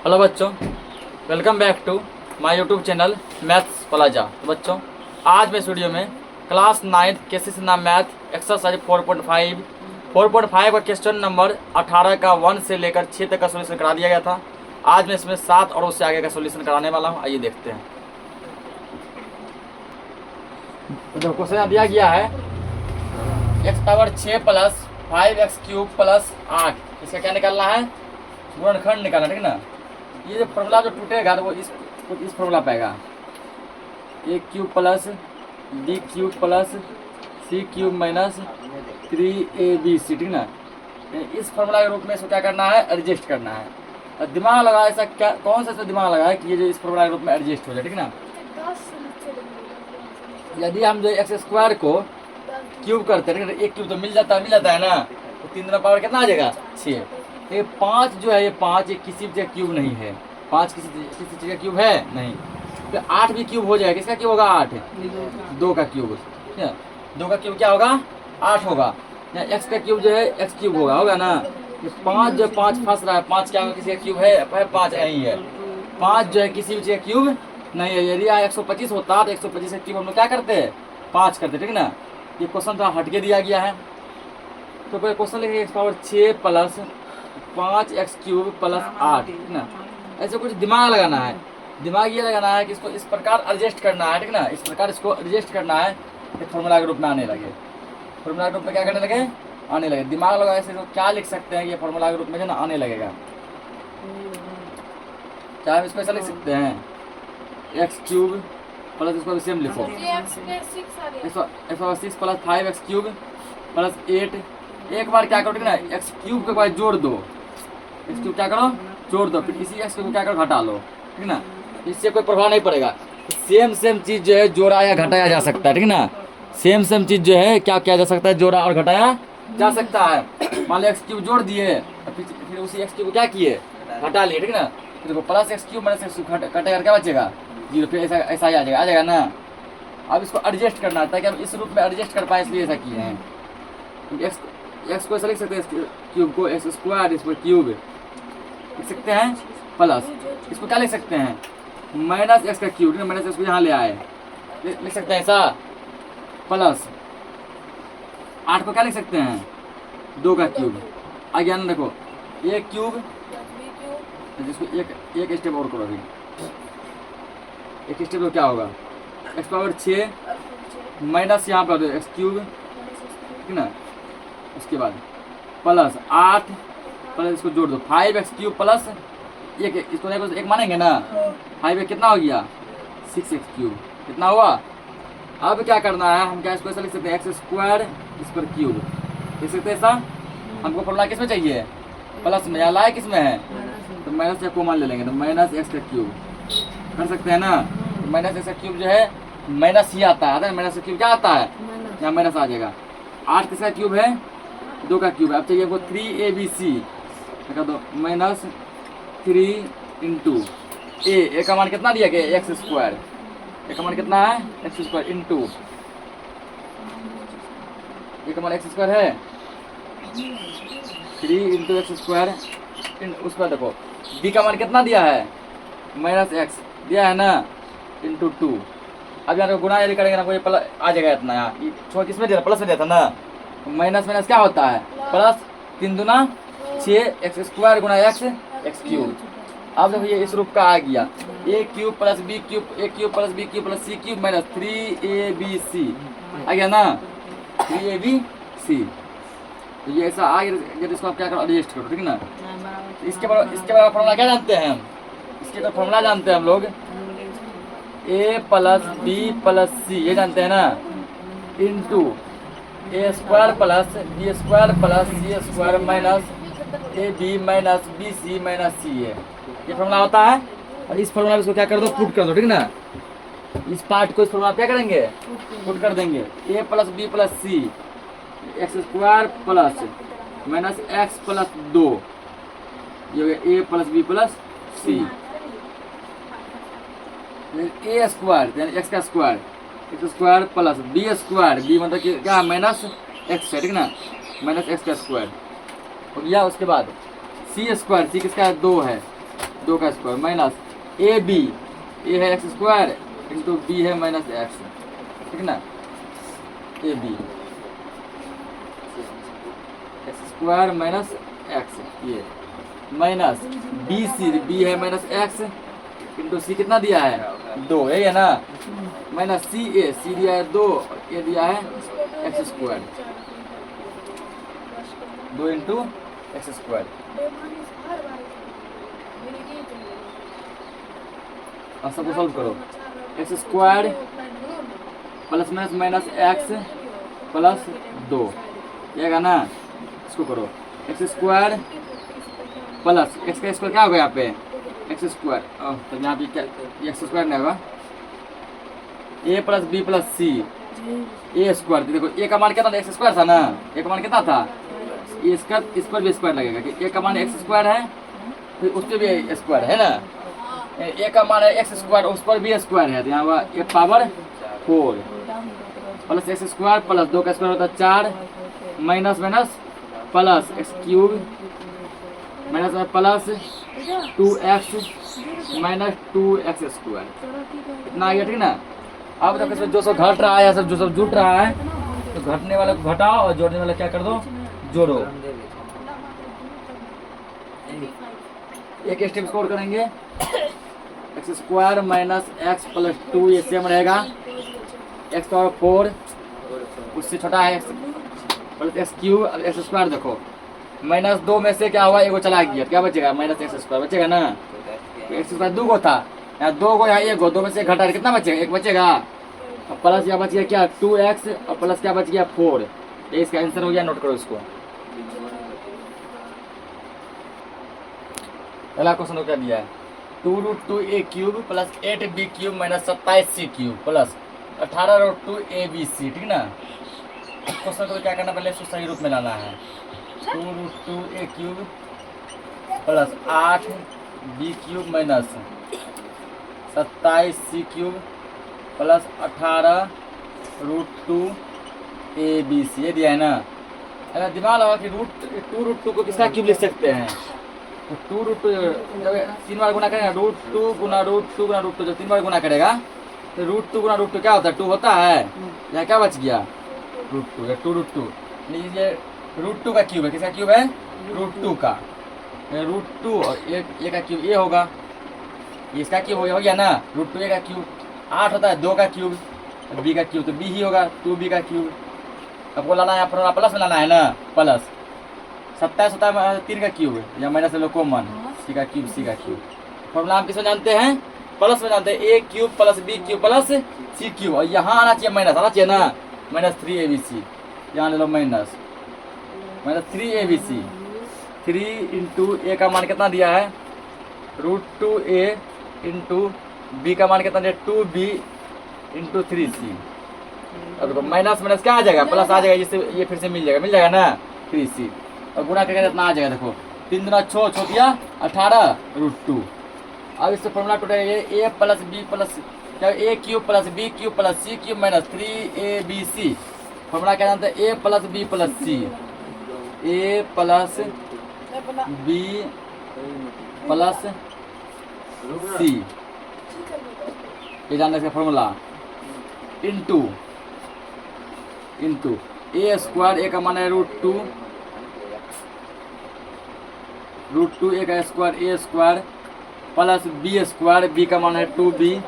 Hello बच्चों, welcome back to my YouTube channel maths plaza. तो बच्चों, आज मैं इस वीडियो में क्लास 9 केसीसी नाम मैथ एक्सरसाइज 4.5 का क्वेश्चन नंबर 18 का 1 से लेकर 6 तक का सोल्यूशन करा दिया गया था। आज मैं इसमें 7 और उससे आगे का सोल्यूशन कराने वाला हूँ। आइए देखते हैं। तो क्वेश्चन दिया गया है x power 6 plus 5x cube plus 8। इसका क्या निकालना है? गुणनखंड निकालना, ठीक ना। ये जो फॉर्मूला जो टूटेगा तो वो इस फॉर्मूला पाएगा, a cube plus b cube plus c cube minus 3ab, ठीक ना। इस फॉर्मूला के रूप में इसको क्या करना है? एडजस्ट करना है। और दिमाग लगा, ऐसा क्या कौन सा दिमाग लगा है कि ये जो इस फॉर्मूला के रूप में एडजस्ट हो जाए, ठीक ना। यदि हम जो एक्स स्क्वायर को क्यूब करते हैं, एक क्यूब तो मिल जाता है ना। तो 3 गुना पावर कितना आ जाएगा? 6। ये 5 जो है, ये 5 किसी चीज़ का क्यूब नहीं है। 5 किसी चीज़ का क्यूब है नहीं। तो 8 भी क्यूब हो जाएगा। किसका क्यूब होगा? 8। 2 का क्यूब, 2 का क्यूब क्या होगा? 8 होगा। एक्स का क्यूब जो है एक्स क्यूब होगा ना। ये 5 जो 5 फंस रहा है, 5 क्या होगा? किसी का क्यूब है? 5 नहीं है। 5 जो है किसी भी चीज़ का क्यूब नहीं है। यदि 125 होता तो 125 का क्यूब हम लोग क्या करते हैं? 5 करते, ठीक ना। ये क्वेश्चन थोड़ा हटके दिया गया है। तो पहले क्वेश्चन लिखेंगे x power 6 plus 5x cube plus 8, ठीक ना। ऐसे कुछ दिमाग लगाना है। दिमाग ये लगाना है कि इसको इस प्रकार एडजस्ट करना है, ठीक ना। इस प्रकार इसको एडजस्ट करना है कि फॉर्मूला के रूप में आने लगे। फॉर्मूला के रूप में क्या करने लगे? आने लगे। दिमाग लगा ऐसे क्या लिख सकते हैं? ये फॉर्मूला के रूप में जो ना आने लगेगा। क्या हम इसको ऐसा लिख सकते हैं? एक्स क्यूब प्लस इसको सेम लिखो, x 6 plus 5x cube plus 8। एक बार क्या करो, ठीक ना, एक्स क्यूब के बाद जोड़ दो। एक्स क्यूब क्या करो? जोड़ दो। फिर इसी एक्स को क्या करो? घटा लो, ठीक ना। इससे कोई प्रभाव नहीं पड़ेगा। सेम चीज़ जो है जोड़ा या घटाया जा सकता है, ठीक ना। सेम चीज़ जो है क्या किया जा सकता है? जोड़ा और घटाया जा सकता है। मान लो एक्स क्यूब जोड़ दिए, फिर उसी एक्स क्यूब को क्या किए? घटा लिए, ठीक ना। फिर देखो plus x cube minus x cube घटेगा, क्या बचेगा? 0। फिर ऐसा ही आ जाएगा ना। अब इसको एडजस्ट करना है ताकि हम इस रूप में एडजस्ट कर पाए, इसलिए ऐसा किए हैं। एक्स को ऐसा लिख सकते हैं, क्यूब को एक्स स्क्वायर, इस पर क्यूब लिख सकते हैं, प्लस इसको क्या लिख सकते हैं? माइनस एक्स का क्यूब, माइनस एक्स को यहाँ ले आए, लिख सकते हैं ऐसा, प्लस 8 को क्या लिख सकते हैं? 2 का क्यूब। आगे आना देखो, ए क्यूब, जिसको एक स्टेप और करो। अभी एक स्टेप तो क्या होगा? एक्स पावर 6 माइनस यहाँ पर एक्स क्यूब, ठीक ना। उसके बाद प्लस 8 प्लस इसको जोड़ दो 5x क्यूब प्लस एक, इसको एक मानेंगे ना। 5 कितना हो गया? 6x cube. कितना हुआ? अब क्या करना है? हम क्या इसको ऐसा लिख सकते हैं? एक्स स्क्वायर इस पर क्यूब लिख सकते हैं ऐसा। हमको फॉर्मूला किस में चाहिए? प्लस में। या लाए किस में है? तो माइनस या कॉमन ले लेंगे, तो माइनस एक्स का क्यूब कर सकते हैं ना। तो माइनस एक्स का क्यूब जो है माइनस ही आता है। माइनस का क्यूब क्या आता है? यहाँ माइनस आ जाएगा। 8 किसका क्यूब है? 2 का क्यूब है। अब चाहिए वो 3abc लगा दो, माइनस 3 इंटू ए का मान कितना दिया गया? X square. ए का मान कितना है? एक्स स्क्वायर इंटू ए का मान एक्स स्क्वायर है 3 इंटू एक्स स्क्वायर। उस पर देखो बी का मान कितना दिया है? माइनस एक्स दिया है ना, इंटू 2। अब यहाँ गुणा यदि करेंगे ना, कोई प्लस आ जाएगा इतना। यहाँ छोड़ किसमें दिया? प्लस में दिया था ना। माइनस माइनस क्या होता है? प्लस। 3 दूना 6 एक्स स्क्वायर गुना एक्स क्यूब। अब देखो ये इस रूप का आ गया, a cube plus b cube, a cube plus b cube plus c cube minus 3abc आ गया ना, 3abc। तो ये ऐसा आ गया। जब इसको आप क्या करो? एडजस्ट करो, ठीक ना। इसके बाद फॉर्मूला क्या जानते हैं हम? इसके बाद फॉर्मूला जानते हैं हम लोग, a plus b plus c, ये जानते हैं ना, into a square plus B square plus C square minus A B minus B C minus c है। ये फॉर्मूला होता है। और इस फॉर्मूला में इसको क्या कर दो? पुट कर दो, ठीक ना। इस पार्ट को इस फॉर्मूला क्या करेंगे? पुट कर देंगे। A plus b plus c x square plus minus x plus 2, ये हो गया a plus b plus c. A square यानी एक्स का square, x square plus B square, b मतलब कि क्या? माइनस एक्स है, ठीक ना। माइनस एक्स का स्क्वायर हो गया। उसके बाद सी स्क्वायर, सी किसका है? 2 है। 2 का square minus A B, A है एक्स स्क्वायर इंटू बी है माइनस एक्स, ठीक ना, A B X square minus X, ये माइनस बी सी, बी है माइनस एक्स इंटू सी कितना दिया है 2, है ना, माइनस सी दिया है 2, ए दिया है X square, 2 into x square. अब सबको सॉल्व करो, x square plus minus minus x plus 2, आएगा ना, इसको करो, एक्स स्क्वायर प्लस एक्स का स्क्वायर क्या होगा यहाँ पे एक्स स्क्वायर, तो यहाँ पे क्या एक्स स्क्वायर नहीं होगा, ए plus b plus c a square, देखो ए का मान कितना था, एक्स स्क्वायर था ना, ए का मान कितना था, ए स्क्वायर, इस पर भी स्क्वायर लगेगा कि ए का मान एक्स स्क्वायर है, फिर उस पर भी स्क्वायर है ना, ए का मान है एक्स स्क्वायर, उस पर भी स्क्वायर है, तो यहाँ हुआ a power 4 plus x square plus 2 का स्क्वायर होता है 4 minus minus plus x cube minus plus 2x minus 2x square, इतना आ गया, ठीक ना। अब देखो इसमें जो सब घट रहा है, सब जो सब जुट रहा है, तो घटने वाले को घटाओ और जोड़ने वाला क्या कर दो, जोड़ो। एक स्टेप स्कोर करेंगे, x square minus x plus 2, ये सेम रहेगा, एक्स पावर 4 उससे छोटा है x plus x cube, x square देखो माइनस 2 में से क्या हुआ, एगो चला गया, क्या बचेगा माइनस एक्स स्क्वायर बचेगा ना, एक्स स्क्वायर 2 गो था, यहाँ 2 गो, यहाँ 1 गो, 2 में से घटा कितना बचेगा, 1 बचेगा, अब प्लस यहाँ बच गया क्या 2x और प्लस क्या बच गया 4, ये इसका आंसर हो गया, नोट करो इसको। पहला क्वेश्चन क्या दिया है, 2√2a cube plus 8b cube minus 27c cube plus 18√2abc, ठीक ना। क्वेश्चन को क्या करना, पहले इसको सही रूप में लाना है, 2√2a cube plus 8b cube minus 27c cube plus 18√2abc, ये दिया है ना। अगर दिमाग लगा कि 2√2 को किसका क्यूब लिख सकते हैं, तो 2√2 जब 3 बार गुना करेगा, √2 गुना √2 गुना √2, जब 3 बार गुना करेगा तो √2 गुना √2 क्या होता है 2 होता है, यहाँ क्या बच गया √2, 2√2, ये √2 का क्यूब है, किसका क्यूब है √2 का, √2 और ए का क्यूब ए होगा, इसका क्यूब हो गया ना, √2 का क्यूब 8 होता है 2 का क्यूब, बी का क्यूब तो बी ही होगा 2b का क्यूब, आपको लाना है यहाँ प्लस में लाना है ना, प्लस 27 होता है 3 का क्यूब या माइनस ले लो कॉमन, सी का क्यूब सी का क्यूब, फॉर्मूला हम किसमें जानते हैं प्लस में जानते हैं, a cube plus b cube plus c cube, और यहाँ आना चाहिए माइनस, आना चाहिए ना, माइनस 3abc, यहाँ ले लो माइनस 3abc, 3 इंटू ए का मान कितना दिया है √2a इंटू बी का मान कितना दिया 2b इंटू 3c, अब देखो माइनस माइनस क्या आ जाएगा प्लस आ जाएगा, जिससे ये फिर से मिल जाएगा ना 3c, और गुना करके इतना आ जाएगा, देखो 3 दूना 6 दिया 18√2। अब इससे फॉर्मूला टूटा है ए प्लस बी प्लस क्या, a cube plus b cube plus c cube minus 3abc, formula क्या जानते हैं a plus b plus c, a plus b plus c, ये जानने का formula, into a square, a का मान है √2 ए का square a square plus B square, B का मान है 2b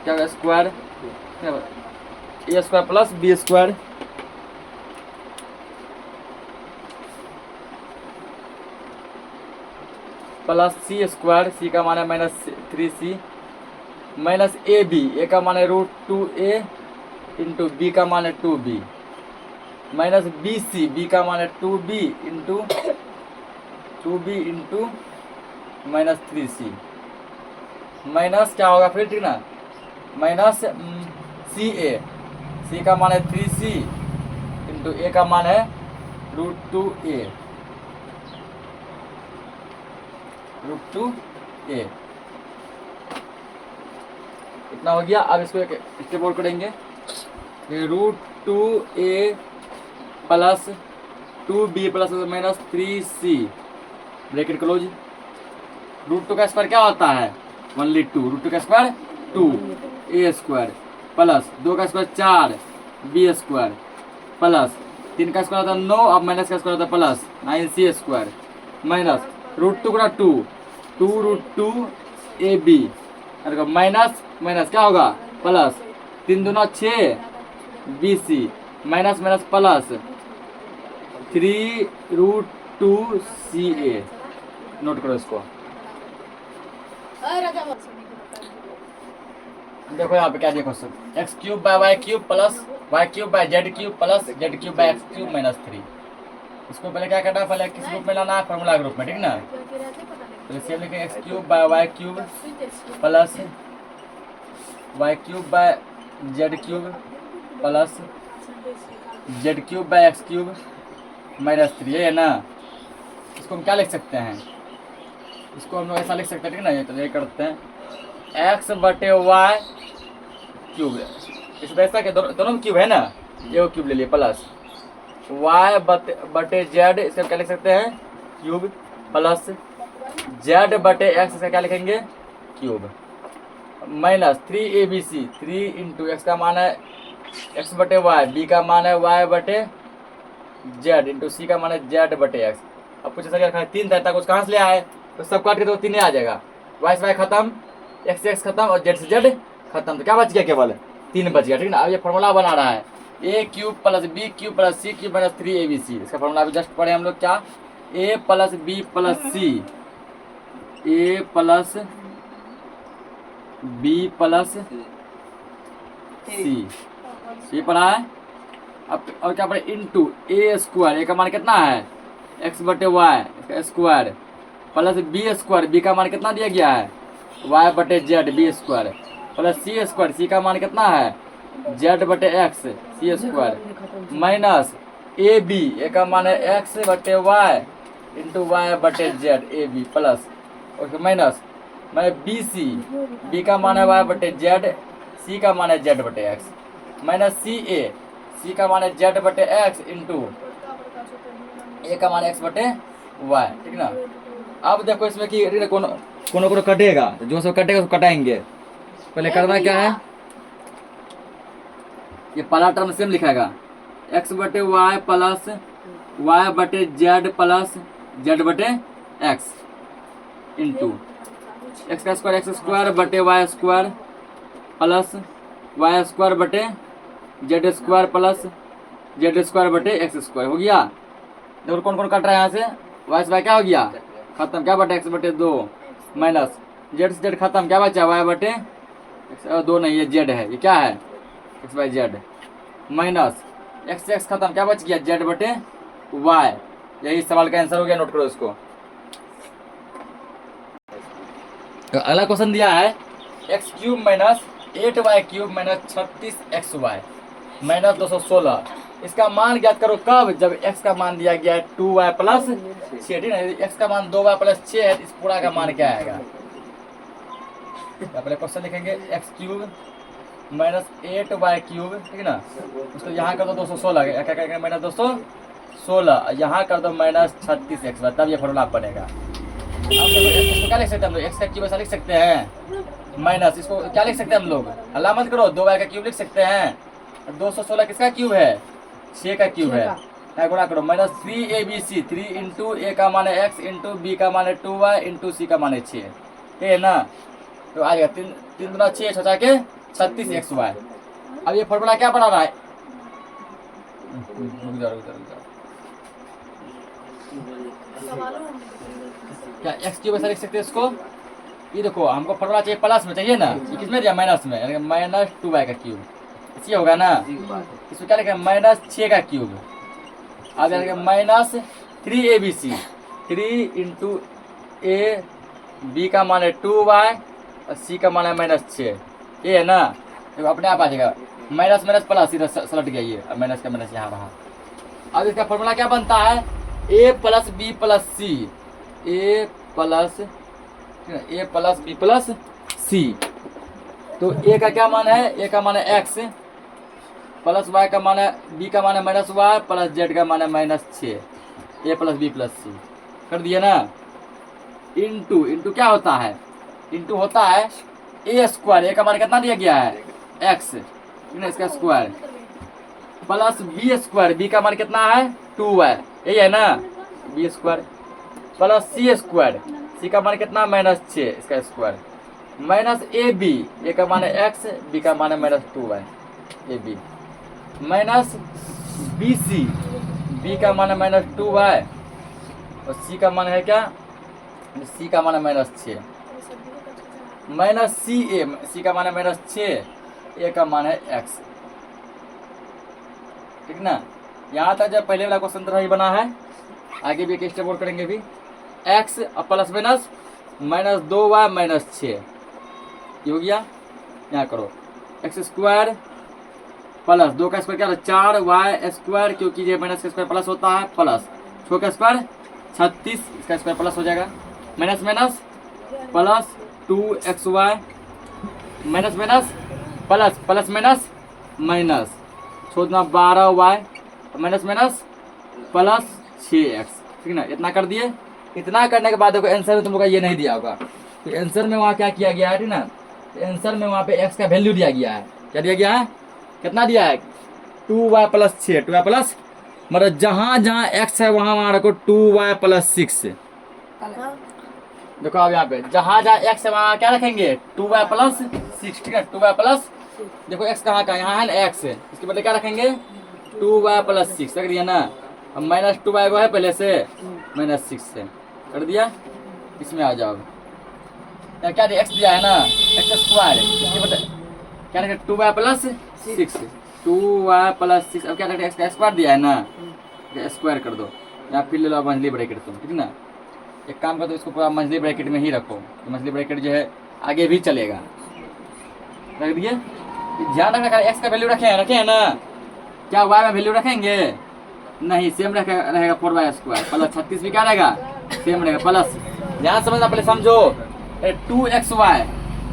क्या square, a square plus B square plus C square, सी का मान है माइनस 3c माइनस ए का मान है √2a इंटू बी का मान है 2b माइनस बी का मान है 2b into minus 3c, minus क्या होगा फिर, ठीक ना, माइनस सी का मान है 3c इंटू ए का मान है √2a इतना हो गया। अब इसको एक स्टेप और करेंगे, √2a plus 2b plus minus 3c bracket close root two का स्क्वायर क्या होता है, ओनली टू, रूट टू का स्क्वायर 2 ए स्क्वायर प्लस 2 का स्क्वायर 4 बी स्क्वायर प्लस 3 का स्क्वायर होता है 9, अब माइनस का स्क्वायर होता है plus 9 C square minus root two का 2 root 2 A B minus minus क्या होगा प्लस 3 दूना 6 B C minus minus plus 3 root 2 C A. Note करो इसको। देखो यहाँ पे क्या देखो सब X cube by Y cube plus Y cube by Z cube plus Z cube by X cube minus 3। इसको पहले क्या करना है, पहले किस रूप में लाना है, फॉर्मूला के रूप में, ठीक ना। तो इसे लिखेंगे X cube by Y cube plus Y cube by Z cube plus Z cube by X cube minus 3, है ना। इसको हम क्या लिख सकते हैं, इसको हम लोग ऐसा लिख सकते हैं, ठीक ना। ये तो ये करते हैं एक्स बटे वाई क्यूब, इस वैसा के दोनों क्यूब है ना, ये क्यूब ले लिए प्लस वाई बटे जेड, इसका क्या लिख सकते हैं क्यूब प्लस जेड बटे एक्स, इसका क्या लिखेंगे cube minus 3 A B C, 3 into x का मान है एक्स बटे वाई, बी का मान है वाई बटे जेड इंटू सी का मान है जेड बटे एक्स। अब कुछ ऐसा रखा है 3 था, कुछ कहाँ से ले आए, तो सब काट के तो 3 आ जाएगा, वाई से वाई खत्म, एक्स से एक्स खत्म और जेड से जेड खत्म, तो क्या बच गया केवल 3 बच गया, ठीक ना। अब ये फॉर्मूला बना रहा है a cube plus b cube plus c cube minus 3 A B c. इसका फॉर्मूला अभी जस्ट पढ़े हम लोग, क्या a plus b plus c, a plus b plus c, ये पढ़ा है। अब और क्या पढ़े इंटू ए स्क्वायर, ए का मान कितना है एक्स बटे वाई इसका square plus B square, B का मान कितना दिया गया है वाई बटे जेड बी स्क्वायर प्लस सी स्क्वायर, सी का मान कितना है जेड बटे x c square minus A B, ए का मान है एक्स बटे वाई इंटू वाई बटे z a b plus okay minus B C, b का मान है वाई बटे जेड, सी का मान है जेड बटे एक्स माइनस सी ए, सी का मान है जेड बटे एक्स इंटू ए का मान है एक्स बटे वाई, ठीक ना। अब देखो इसमें कि कोनो कटेगा, तो जो सब कटेगा उसको कटाएंगे। पहले करना क्या है, ये पहला टर्म सेम लिखाएगा एक्स बटे वाई प्लस वाई बटे जेड प्लस जेड बटे एक्स इंटू एक्स का स्क्वायर एक्स स्क्वायर बटे y square plus y square बटे z square plus z square बटे एक्स स्क्वायर। हो गया। देखो कौन कौन कट रहा है यहाँ से, वाई से वाई क्या हो गया खत्म, क्या बटे एक्स बटे 2 माइनस जेड से जेड खत्म, क्या बचा वाई बटे 2 नहीं, ये जेड है, ये क्या है x by Z minus x से एक्स खत्म, क्या बच गया जेड बटे वाई। यही सवाल का आंसर हो गया, नोट करो इसको। तो अगला क्वेश्चन दिया है x cube minus 8y cube minus 36 xy minus 216, इसका मान ज्ञात करो कब, जब x का मान दिया गया है 2y प्लस 6, ठीक है। x का मान 2y प्लस 6 है, इस पूरा का मान क्या आएगा। पहले क्वेश्चन लिखेंगे X cube minus 8y cube, ठीक है ना। उसको यहाँ कर दो 216, क्या करेंगे माइनस 216, यहाँ कर दो माइनस 36 तब ये फॉर्मूला बनेगा। अब इसको क्या लिख सकते हैं हम लोग, एक्स का क्यूब ऐसा लिख सकते हैं माइनस, इसको क्या लिख सकते हैं हम लोग, हल्ला मत करो, 2y का क्यूब लिख सकते हैं, 216 किसका क्यूब है 6 का क्यूब है, गुणा करो minus 3 A B C, 3 into a का मान है एक्स इंटू बी का मान है 2y इंटू सी का मान है 6, ठीक है ना। तो आ जाएगा 3 दूना 6 छचा के 36 xy। अब ये फॉर्मूला क्या बना रहा है, क्या एक्स क्यूब ऐसा लिख सकते हैं इसको। ये देखो हमको फॉर्मूला चाहिए प्लस में, चाहिए ना, ये किसमें दिया माइनस में, यानी माइनस 2y का क्यूब, इसी होगा ना। इसको क्या लिखा माइनस 6 का क्यूब, आ जाएगा minus 3 A B C, 3 into A B का मान है 2y और सी का मान है माइनस 6, ये है ना। देखो अपने आप आ जाएगा माइनस माइनस प्लस, सीधा सलट गया ये, माइनस का माइनस यहाँ रहा। अब इसका फॉर्मूला क्या बनता है ए plus b plus c, a plus b plus सी। तो ए का क्या मान है, ए का मान है एक्स प्लस वाई का मान है, बी का मान है माइनस वाई प्लस जेड का मान है माइनस 6, ए प्लस बी प्लस सी कर दिया ना। इंटू इंटू क्या होता है, इंटू होता है ए स्क्वायर, ए का मान कितना दिया गया है एक्स, ठीक है इसका square, plus B square, B का मान कितना है 2 है, यही है ना, बी स्क्वायर प्लस सी स्क्वायर, सी का मान कितना -6 इसका स्क्वायर, माइनस ए बी, ए का मान है एक्स, बी का मान है -2 है a B, minus B C, b का मान है -2 है और सी का मान है क्या, सी का मान है -6, माइनस सी ए, सी का मान है -6, ए का मान है एक्स, ठीक ना। यहाँ तक जब पहले वाला क्वेश्चन तरह ही बना है, आगे भी एक स्टेप और करेंगे भी, एक्स प्लस माइनस -2y -6 हो गया, यहाँ करो एक्स स्क्वायर प्लस 2 का स्क्वायर क्या होता है 4y स्क्वायर, क्योंकि ये माइनस का स्क्वायर प्लस होता है, प्लस 6 का स्क्वायर 36, इसका स्क्वायर प्लस हो जाएगा, minus minus plus 2xy minus minus plus plus minus minus छोड़ना 12y minus minus plus 6x, ठीक ना। इतना कर दिए, इतना करने के बाद देखो आंसर में तुम लोग का ये नहीं दिया होगा, तो आंसर में वहाँ क्या किया गया है, ठीक ना, तो आंसर में वहाँ पे x का वैल्यू दिया गया है, क्या दिया गया है, कितना दिया है 2y प्लस 6, 2y प्लस मतलब जहाँ जहाँ x है वहाँ वहाँ रखो 2y प्लस 6, देखो अब यहाँ पे जहाँ जहाँ x है वहाँ क्या रखेंगे 2y प्लस 6, ठीक है 2y प्लस, देखो x कहाँ का यहाँ है ना x, इसके बदले क्या रखेंगे 2y प्लस 6 रख दिया ना, अब -2y को है पहले से -6 से कर दिया, इसमें आ जाओ क्या दिया x दिया है ना एक्स स्क्वायर, क्या रखे 2y प्लस 6, 2y प्लस 6, अब क्या रखे x का स्क्वायर दिया है ना, स्क्वायर कर दो, यहाँ फिर ले लो मंझली ब्रैकेट तुम, ठीक ना। एक काम कर दो इसको पूरा मंझली ब्रैकेट में ही रखो, तो मंझली ब्रैकेट जो है आगे भी चलेगा, रख दिए। ध्यान रखना एक्स का वैल्यू रखे हैं ना, क्या y में वैल्यू रखेंगे नहीं, सेम रहेगा 4y स्क्वायर प्लस 36 भी क्या रहेगा सेम रहेगा, प्लस ध्यान समझना पहले समझो 2xy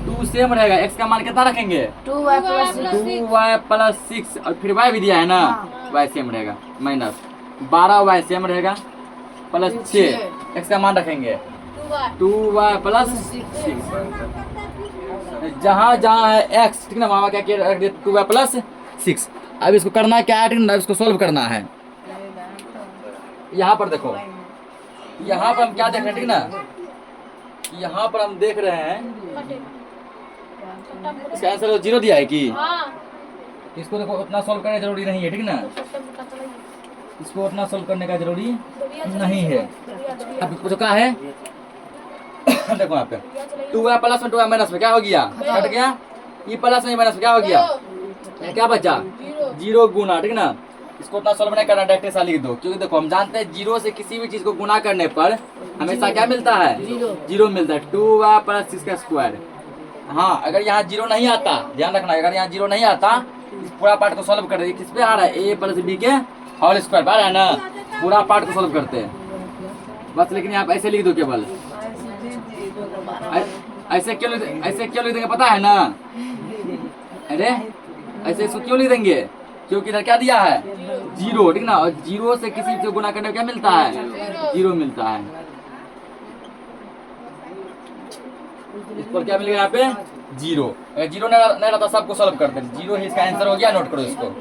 2 सेम रहेगा, x का मान कितना रखेंगे 2y प्लस 6 और फिर y भी दिया है ना, y सेम रहेगा, माइनस 12y सेम रहेगा प्लस 6, x का मान रखेंगे 2y प्लस 6, जहाँ जहाँ है x, ठीक ना, वहाँ क्या किया रख दिया 2y प्लस 6। अब इसको करना है क्या है, ठीक ना, इसको सॉल्व करना है। यहाँ पर देखो, यहाँ पर हम क्या देख रहे हैं, ठीक ना, यहाँ पर हम देख रहे हैं इसका आंसर 0 दिया है कि इसको देखो उतना सॉल्व करने जरूरी नहीं है, ठीक ना, इसको उतना सॉल्व करने का जरूरी नहीं है। अब पूछो क्या है देखो यहाँ पे 2y प्लस में 2y माइनस में क्या हो गया, कट गया, ये प्लस में माइनस में क्या हो गया, क्या बचा 0 गुना, ठीक ना। इसको उतना सॉल्व नहीं करना, डायरेक्ट ऐसा लिख दो, क्योंकि देखो हम जानते हैं 0 से किसी भी चीज को गुना करने पर हमेशा क्या मिलता है 0 मिलता है, 2y प्लस 6 का स्क्वायर। हाँ अगर यहाँ 0 नहीं आता, ध्यान रखना, अगर यहाँ 0 नहीं आता इस पूरा पार्ट को सॉल्व कर रहे, किस पे आ रहा है a प्लस बी के होल स्क्वायर आ रहा है ना, पूरा पार्ट को सॉल्व करते हैं बस। लेकिन यहाँ ऐसे लिख दो केवल, ऐसे क्यों लिख देंगे पता है ना, अरे ऐसे इसको क्यों लिख देंगे, क्योंकि इधर क्या दिया है 0, ठीक ना, और 0 से किसी से गुना करने में क्या मिलता है 0 मिलता है, इस पर क्या मिलेगा यहाँ पे 0, अगर 0 नहीं रहता सबको सॉल्व करते, 0 ही इसका आंसर हो गया, नोट करो इसको।